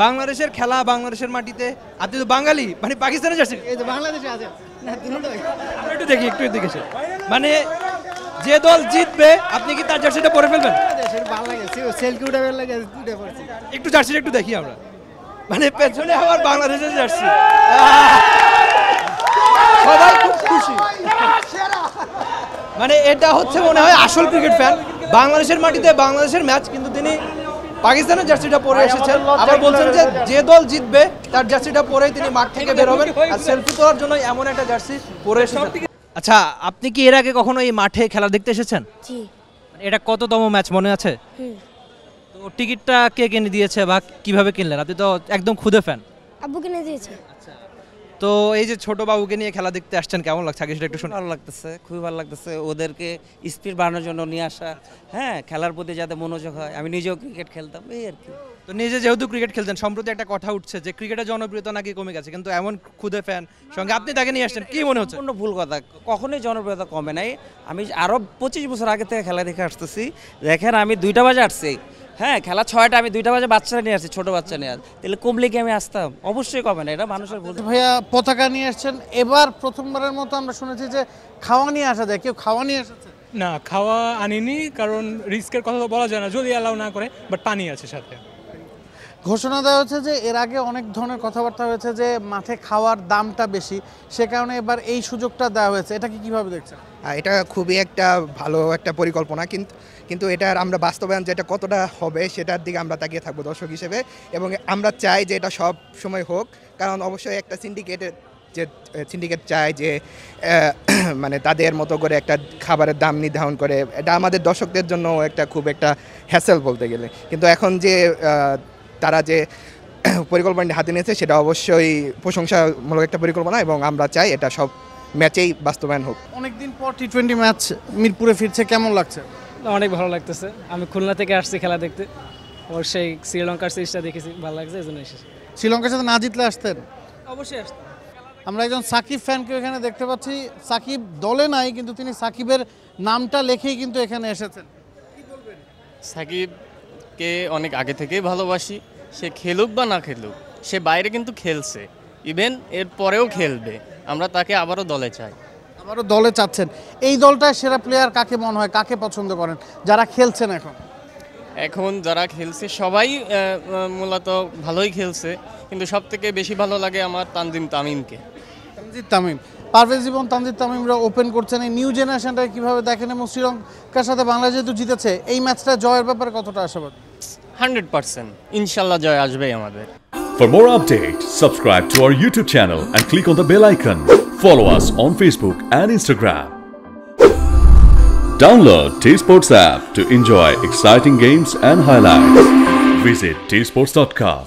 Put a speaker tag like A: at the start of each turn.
A: বাংলাদেশের খেলা বাংলাদেশের মাটিতে, আপনি তো বাঙালি, মানে পাকিস্তানের জার্সি
B: এই তো বাংলাদেশে আছে না দুটোই
A: আমরা একটু দেখি মানে যে দল জিতবে আপনি কি তার জার্সিটা পরে ফেলবেন?
B: দেশের ভালো লাগে সেলফি উঠে লাগে উঠে পড়ছি
A: একটু জার্সিটা একটু দেখি আমরা, মানে পেছনে আবার বাংলাদেশের জার্সি, সবাই খুব খুশি। মানে এটা হচ্ছে মনে হয় আসল ক্রিকেট ফ্যান। বাংলাদেশের মাটিতে বাংলাদেশের ম্যাচ, কিন্তু তিনি পাকিস্তানের জার্সিটা পরে এসেছেন। আবার বলছেন যে যে দল জিতবে তার জার্সিটা পরেই তিনি মাঠ থেকে বের হবেন, আর সেলফি তোলার জন্য এমন একটা জার্সি পরে এসেছেন। আচ্ছা, আপনি কি এর আগে কখনো এই মাঠে খেলা দেখতে এসেছেন?
C: জি।
A: এটা কততম ম্যাচ মনে আছে? তো টিকিটটা কে কিনে দিয়েছে বা কিভাবে কিনলেন? আপনি তো একদম খুদে ফ্যান।
C: আব্বু কিনে দিয়েছে।
A: তো এই যে ছোট বাবুকে নিয়ে খেলা দেখতে আসছেন, কেমন লাগছে আগে সেটা একটু শুনুন।
D: ভালো লাগতেছে, খুবই ভালো লাগতেছে। ওদেরকে স্পিড বাড়ানোর জন্য নিয়ে আসা, হ্যাঁ, খেলার প্রতি যাতে মনোযোগ হয়। আমি নিজেও ক্রিকেট খেলতাম, এই আর কি।
A: তো নিজে যেহেতু ক্রিকেট খেলতেন, সম্প্রতি একটা কথা উঠছে যে ক্রিকেটের জনপ্রিয়তা নাকি কমে গেছে, কিন্তু এমন খুদে ফ্যান সঙ্গে আপনি তাকে নিয়ে আসছেন, কি মনে হচ্ছে?
D: সম্পূর্ণ ভুল কথা, কখনোই জনপ্রিয়তা কমে নাই। আমি আরও 25 বছর আগে থেকে খেলা দেখে আসতেছি। দেখেন, আমি 2টা বাজে আসছি, হ্যাঁ, খেলা 6টা, আমি 2টা বাজে বাচ্চারা নিয়ে আসছি, ছোট বাচ্চা নিয়ে। তাহলে কমলে কি আমি আসতাম? অবশ্যই কমে না, এটা মানুষের ভুল।
B: ভাইয়া পতাকা নিয়ে আসছেন, এবার প্রথমবারের মতো আমরা শুনেছি যে খাওয়া নিয়ে আসা যায়, কেউ খাওয়া নিয়ে এসেছে?
E: না, খাওয়া আনিনি, কারণ রিস্কের কথা তো বলা যায় না, যদি অ্যালাউ না করে, বাট পানি আছে সাথে।
B: ঘোষণা দেওয়া হচ্ছে যে এর আগে অনেক ধরনের কথাবার্তা হয়েছে যে মাঠে খাওয়ার দামটা বেশি, সে কারণে এবার এই সুযোগটা দেওয়া হয়েছে। এটা কি কিভাবে দেখছেন?
F: এটা খুবই একটা ভালো একটা পরিকল্পনা, কিন্তু এটার আমরা বাস্তবায়ন যেটা কতটা হবে সেটার দিকে আমরা তাকিয়ে থাকবো দর্শক হিসেবে, এবং আমরা চাই যে এটা সব সময় হোক, কারণ অবশ্যই একটা সিন্ডিকেট চায় যে মানে তাদের মতো করে একটা খাবারের দাম নির্ধারণ করে। এটা আমাদের দর্শকদের জন্য খুব একটা হ্যাসেল বলতে গেলে, কিন্তু এখন যে তারা যে পরিকল্পনাটি হাতে নিয়েছে সেটা অবশ্যই প্রশংসামূলক একটা পরিকল্পনা, এবং আমরা চাই এটা সব ম্যাচেই বাস্তবায়ন হোক।
B: অনেকদিন পর টি-20 ম্যাচ মিরপুরে ফিরছে, কেমন লাগছে?
G: অনেক ভালো লাগতেছে। আমি খুলনা থেকে আসছি খেলা দেখতে, অবশ্যই শ্রীলঙ্কার সিরিজটা দেখেছি, ভালো লাগছে, এই জন্য এসেছি।
B: শ্রীলঙ্কার সাথে না জিতলে আসতেন?
G: অবশ্যই আসতাম।
B: আমরা একজন সাকিব ফ্যানকে এখানে দেখতে পাচ্ছি। সাকিব দলে নাই, কিন্তু তিনি সাকিবের নামটা লিখেই কিন্তু এখানে এসেছেন।
H: সাকিবকে অনেক আগে থেকেই ভালোবাসি, সে খেলুক বা না খেলুক, সে বাইরে কিন্তু খেলছে, ইভেন এর পরেও খেলবে। আমরা তাকে আবারও দলে চাই।
B: আবারও দলে চাচ্ছেন। এই দলটায় সেরা প্লেয়ার কাকে মনে হয়, কাকে পছন্দ করেন যারা খেলছেন
H: এখন যারা খেলছে সবাই মূলত ভালোই খেলছে, কিন্তু সবথেকে বেশি ভালো লাগে আমার তানজিম তামিমকে।
B: তানজিদ তামিম, পারভেজ জীবন, তানজিদ তামিমরা ওপেন করছেন। এই নিউ জেনারেশনটা কিভাবে দেখেন, এবং শ্রীলঙ্কার সাথে বাংলাদেশ যেহেতু জিতেছে, এই ম্যাচটা জয়ের ব্যাপারে কতটা আশাবাদী?
H: 100% ইনশাল্লাহ জয় আসবেই আমাদের।
I: For more updates, subscribe to our YouTube channel and click on the bell icon. Follow us on Facebook and Instagram. Download T-Sports app to enjoy exciting games and highlights. Visit tsports.com.